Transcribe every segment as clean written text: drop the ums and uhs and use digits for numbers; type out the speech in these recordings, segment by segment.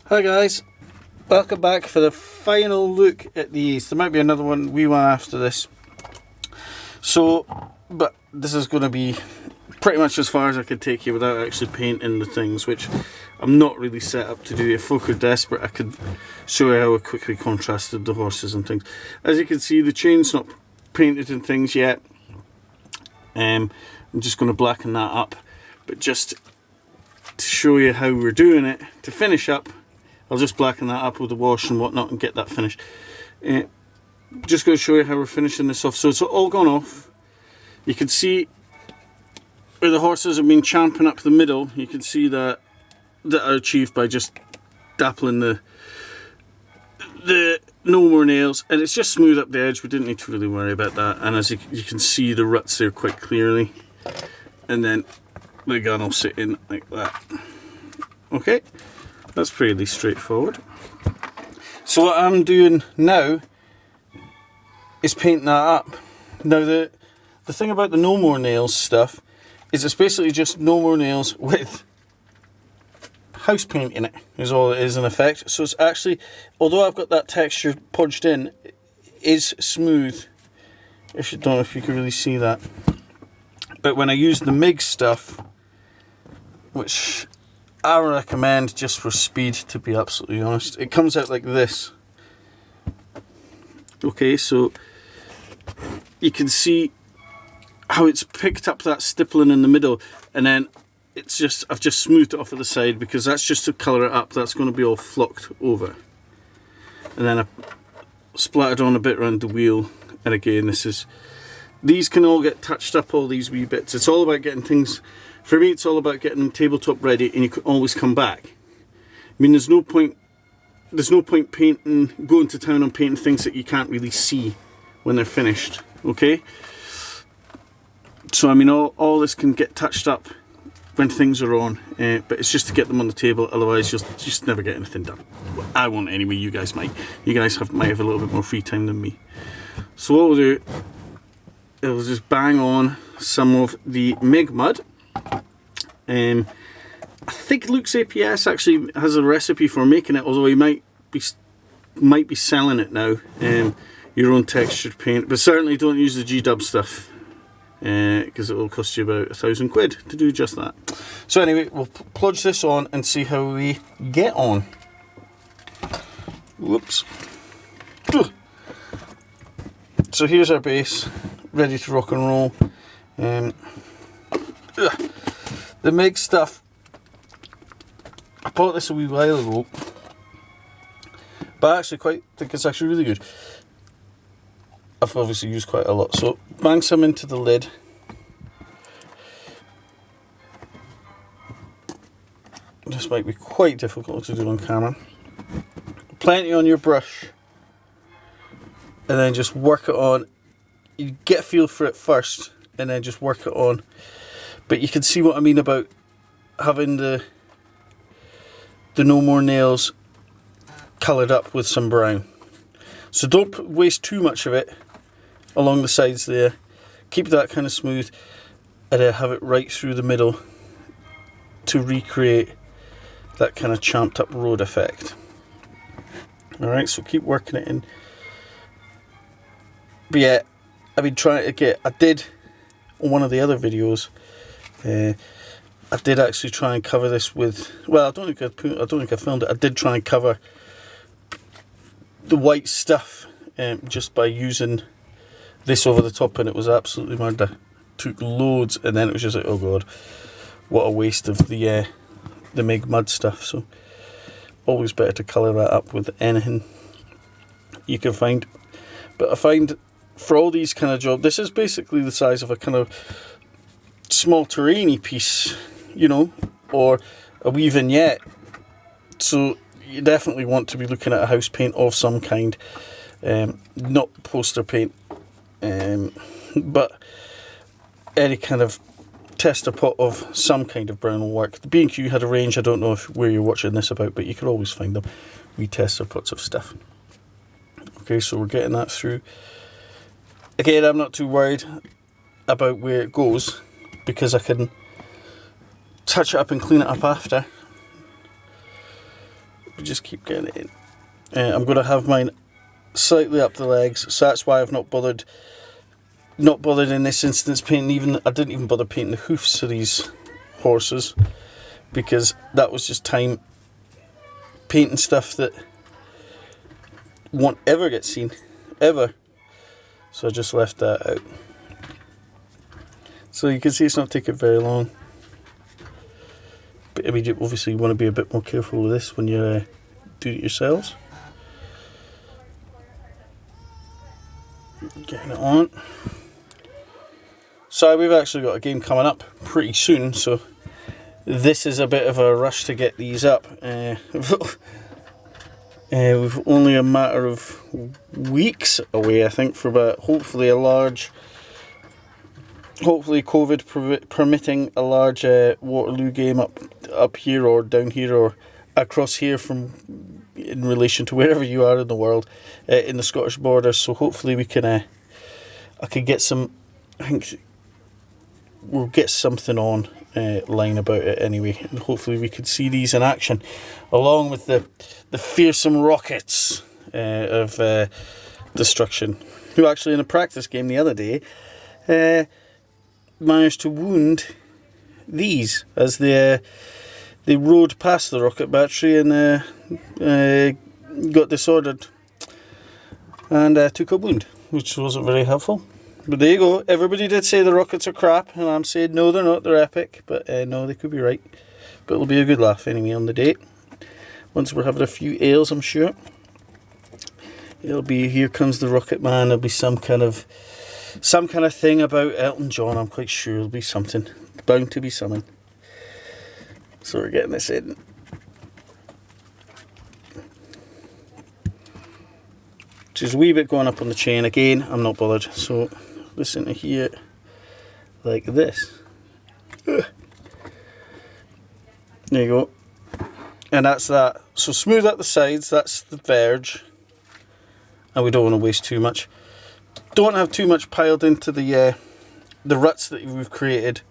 Hi guys, welcome back for the final look at these. There might be another wee one after this. But this is going to be pretty much as far as I could take you without actually painting the things, which I'm not really set up to do. If folk are desperate, I could show you how I quickly contrasted the horses and things. As you can see, the chain's not painted and things yet. I'm just going to blacken that up, but just to show you how we're doing it, to finish up, I'll just blacken that up with the wash and whatnot and get that finished. Just going to show you how we're finishing this off. So it's all gone off. You can see where the horses have been champing up the middle. You can see that I achieved by just dappling the no more nails, and it's just smooth up the edge. We didn't need to really worry about that. And as you can see the ruts there quite clearly, and then the gun will sit in like that. Okay, that's pretty straightforward. So what I'm doing now is painting that up. Now the thing about the no more nails stuff is it's basically just no more nails with house paint in it, is all it is in effect. So it's actually, although I've got that texture punched in, it is smooth. I don't know if you can really see that. But when I use the MIG stuff, which I recommend just for speed, to be absolutely honest, it comes out like this. Okay, so you can see how it's picked up that stippling in the middle, and then I've just smoothed it off at the side because that's just to colour it up. That's going to be all flocked over, and then I splattered on a bit around the wheel. And again, these can all get touched up, all these wee bits. It's all about getting things, for me it's all about getting them tabletop ready, and you can always come back. I mean, there's no point painting, going to town and painting things that you can't really see when they're finished. Okay, so I mean, all this can get touched up when things are on, but it's just to get them on the table. Otherwise you'll just never get anything done. Well, I won't anyway. You guys might. You guys might have a little bit more free time than me. So what we'll do, it'll just bang on some of the MIG mud. I think Luke's APS actually has a recipe for making it, although he might be selling it now. Your own textured paint, but certainly don't use the G-Dub stuff, because it will cost you about £1,000 to do just that. So anyway, we'll plunge this on and see how we get on. Whoops. So here's our base, ready to rock and roll. The MIG stuff, I bought this a wee while ago, but I actually think it's actually really good. I've obviously used quite a lot, so bang some into the lid. This might be quite difficult to do on camera. Plenty on your brush, and then just work it on. You get a feel for it first, and then just work it on. But you can see what I mean about having the no more nails coloured up with some brown. So don't waste too much of it along the sides there. Keep that kind of smooth, and then have it right through the middle to recreate that kind of champed up road effect. Alright, so keep working it in. But yeah, I've been trying to get, I did on one of the other videos, I did actually try and cover this with, well, I don't think I filmed it. I did try and cover the white stuff just by using this over the top, and it was absolutely murder. Took loads, and then it was just like, oh god, what a waste of the MIG mud stuff. So always better to colour that up with anything you can find. But I find for all these kind of jobs, this is basically the size of a kind of small terrain-y piece, you know, or a wee vignette. So you definitely want to be looking at a house paint of some kind, not poster paint, but any kind of tester pot of some kind of brown will work. The B&Q had a range, I don't know where you're watching this about, but you could always find them, wee tester pots of stuff. Okay, so we're getting that through. Again, I'm not too worried about where it goes, because I can touch it up and clean it up after. We just keep getting it in. I'm going to have mine slightly up the legs, so that's why I've not bothered in this instance painting. I didn't even bother painting the hoofs of these horses, because that was just time painting stuff that won't ever get seen, ever. So I just left that out. So you can see it's not taking very long. But I mean, obviously you want to be a bit more careful with this when you're doing it yourselves. Getting it on. So we've actually got a game coming up pretty soon, so this is a bit of a rush to get these up. We've only a matter of weeks away, I think, for about hopefully COVID permitting, a large Waterloo game up here or down here or across here from in relation to wherever you are in the world, in the Scottish border. So hopefully we can I could get some, I think we'll get something on line about it anyway, and hopefully we could see these in action along with the fearsome rockets of destruction, who actually in a practice game the other day managed to wound these as they rode past the rocket battery and got disordered and took a wound, which wasn't very helpful. But there you go. Everybody did say the rockets are crap, and I'm saying no, they're not. They're epic, but no, they could be right. But it'll be a good laugh anyway on the date. Once we're having a few ales, I'm sure it'll be Here Comes the Rocket Man. There'll be some kind of thing about Elton John. I'm quite sure there'll be something. Bound to be something. So we're getting this in. Just a wee bit going up on the chain. Again, I'm not bothered. So listen to here like this. There you go. And that's that. So smooth out the sides. That's the verge. And we don't want to waste too much. Don't have too much piled into the ruts that we've created.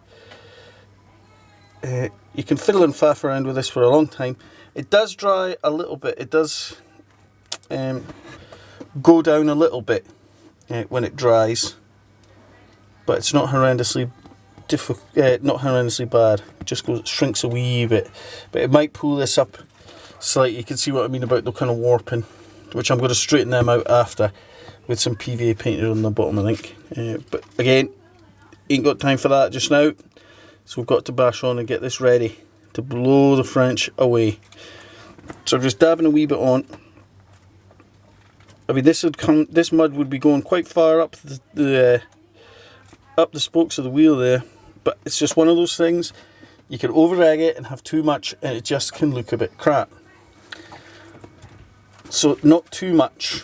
You can fiddle and faff around with this for a long time. It does dry a little bit. It does go down a little bit when it dries, but it's not horrendously not horrendously bad. It just shrinks a wee bit, but it might pull this up slightly. You can see what I mean about the kind of warping, which I'm going to straighten them out after with some PVA painted on the bottom, I think. But again, ain't got time for that just now, so we've got to bash on and get this ready to blow the French away. So I'm just dabbing a wee bit on. I mean, this mud would be going quite far up the spokes of the wheel there, but it's just one of those things. You can over egg it and have too much, and it just can look a bit crap. So not too much,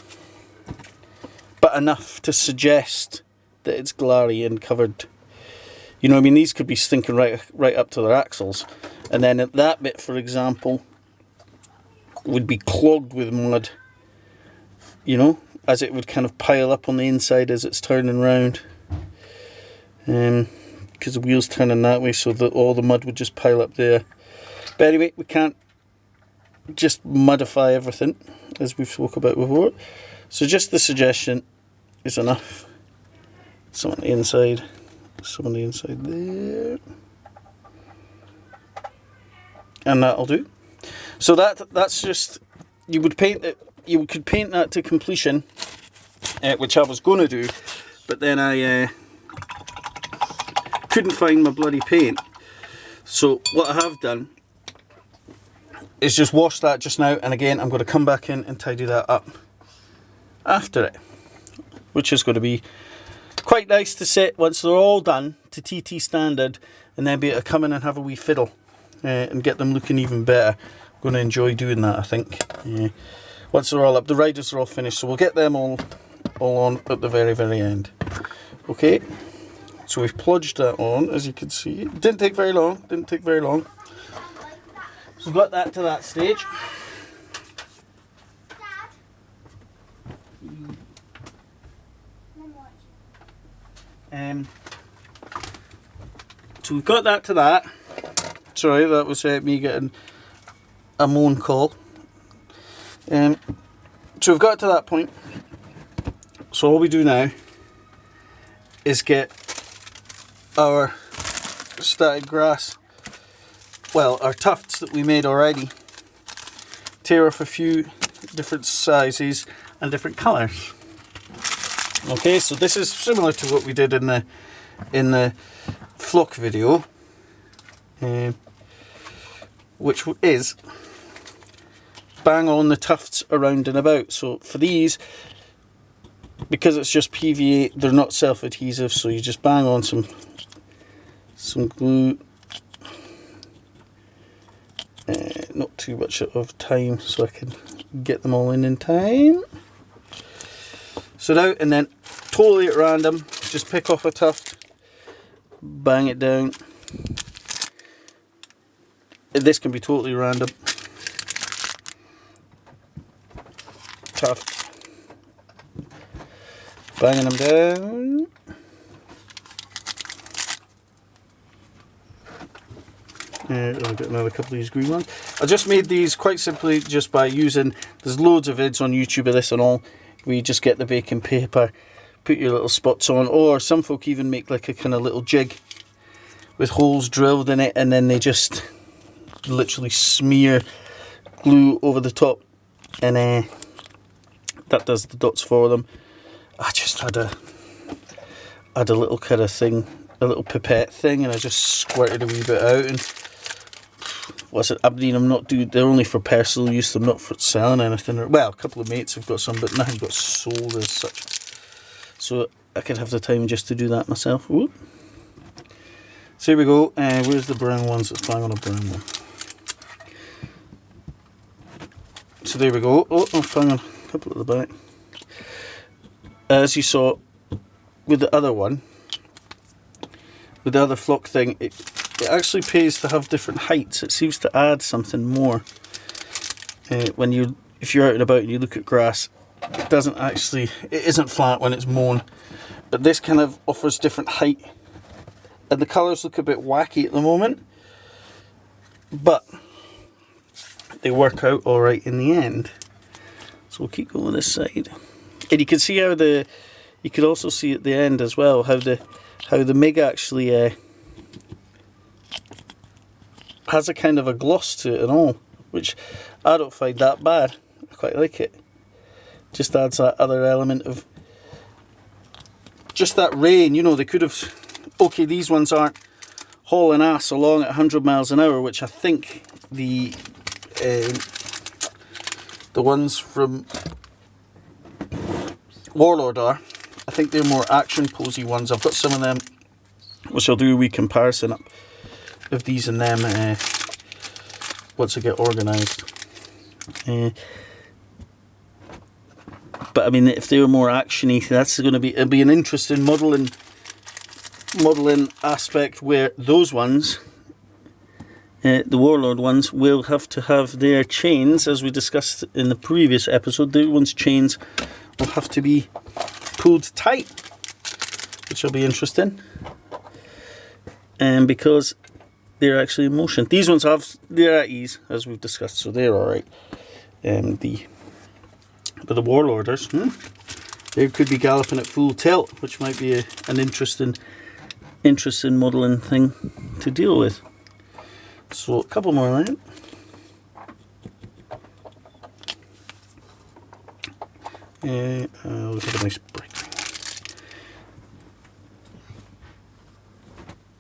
but enough to suggest that it's glary and covered. You know, I mean, these could be stinking right up to their axles, and then that bit, for example, would be clogged with mud. You know, as it would kind of pile up on the inside as it's turning round. Because the wheel's turning that way, so that all the mud would just pile up there. But anyway, we can't just mudify everything, as we've spoke about before. So just the suggestion is enough. Some on the inside. Some on the inside there. And that'll do. So that's just, you would paint it. You could paint that to completion, which I was going to do, but then I couldn't find my bloody paint. So what I have done is just wash that just now, and again I'm going to come back in and tidy that up after it, which is going to be quite nice to sit once they're all done to TT standard, and then be able to come in and have a wee fiddle and get them looking even better. I'm going to enjoy doing that, I think. Once they're all up, the riders are all finished, so we'll get them all on at the very, very end. Okay, so we've plunged that on, as you can see. It didn't take very long, So we've got that to that stage. So we've got that to that. Sorry, that was me getting a moan call. So we've got to that point. So all we do now is get our static grass, well, our tufts that we made already, tear off a few different sizes and different colours. Okay, so this is similar to what we did in the flock video, which is bang on the tufts around and about. So for these, because it's just PVA, they're not self-adhesive, so you just bang on some glue. Not too much of time, so I can get them all in time. So now, and then totally at random, just pick off a tuft, bang it down. This can be totally random. Tuft, banging them down. I've got another couple of these green ones. I just made these quite simply just by using, there's loads of vids on YouTube of this and all, where you just get the baking paper, put your little spots on, or some folk even make like a kind of little jig with holes drilled in it, and then they just literally smear glue over the top, and that does the dots for them. I just had a little kind of thing, a little pipette thing, and I just squirted a wee bit out. And what's it, Aberdeen, they're only for personal use, they're not for selling anything. Well, a couple of mates have got some, but nothing got sold as such. So I could have the time just to do that myself. Whoop. So here we go. Where's the brown ones? Let's bang on a brown one. So there we go. Oh, I'll bang on a couple at the back. As you saw with the other one, with the other flock thing, it actually pays to have different heights. It seems to add something more. If you're out and about and you look at grass, it isn't flat when it's mown, but this kind of offers different height, and the colours look a bit wacky at the moment, but they work out all right in the end. So we'll keep going this side, and you can see how you could also see at the end as well how the MIG actually has a kind of a gloss to it and all, which I don't find that bad. I quite like it. Just adds that other element of just that rain. You know, they could have, okay, these ones aren't hauling ass along at 100 miles an hour, which I think the ones from Warlord are. I think they're more action posy ones. I've got some of them, which I'll do a wee comparison up of these and them once I get organised. But I mean, if they were more actiony, that's going to be an interesting modelling aspect, where those ones, the Warlord ones, will have to have their chains, as we discussed in the previous episode. The ones' chains will have to be pulled tight, which will be interesting, and because they're actually in motion. These ones they're at ease, as we've discussed, so they're all right. But the Warlorders, they could be galloping at full tilt, which might be an interesting modelling thing to deal with. So a couple more of that. I'll have a nice break.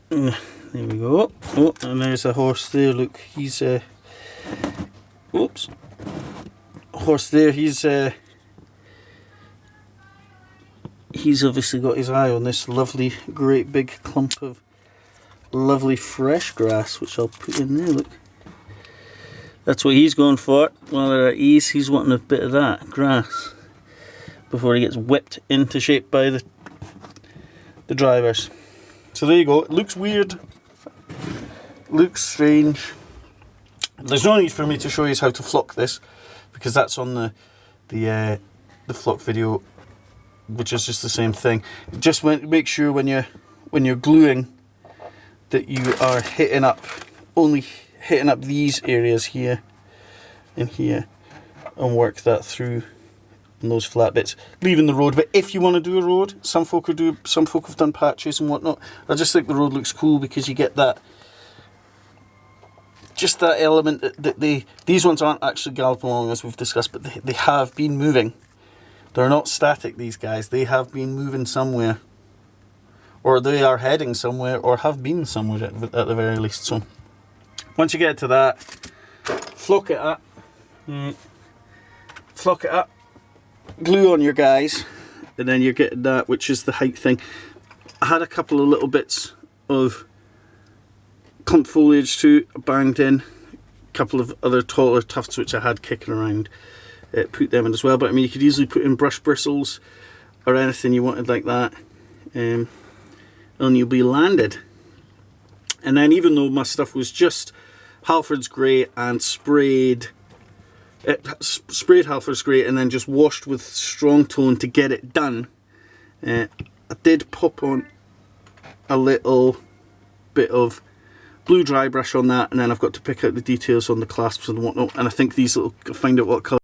There we go. Oh, and there's a horse there. Look, he's oops. Horse there. He's obviously got his eye on this lovely, great big clump of lovely fresh grass, which I'll put in there. Look, that's what he's going for. While they're at ease, he's wanting a bit of that grass before he gets whipped into shape by the drivers. So there you go. It looks weird, looks strange. There's no need for me to show you how to flock this, because that's on the flock video, which is just the same thing. Just make sure when you're gluing that you are only hitting up these areas here and here, and work that through in those flat bits, leaving the road. But if you want to do a road, some folk have done patches and whatnot. I just think the road looks cool because you get that, just that element that these ones aren't actually galloping along as we've discussed, but they have been moving. They're not static, these guys. They have been moving somewhere, or they are heading somewhere, or have been somewhere at the very least. So once you get to that, flock it up, glue on your guys, and then you're getting that, which is the height thing. I had a couple of little bits of clump foliage too, banged in, a couple of other taller tufts which I had kicking around, put them in as well. But I mean, you could easily put in brush bristles or anything you wanted like that, and you'll be landed. And then, even though my stuff was just Halford's grey and sprayed Halford's grey and then just washed with strong tone to get it done, I did pop on a little bit of blue dry brush on that, and then I've got to pick out the details on the clasps and whatnot. And I think these little, find out what colour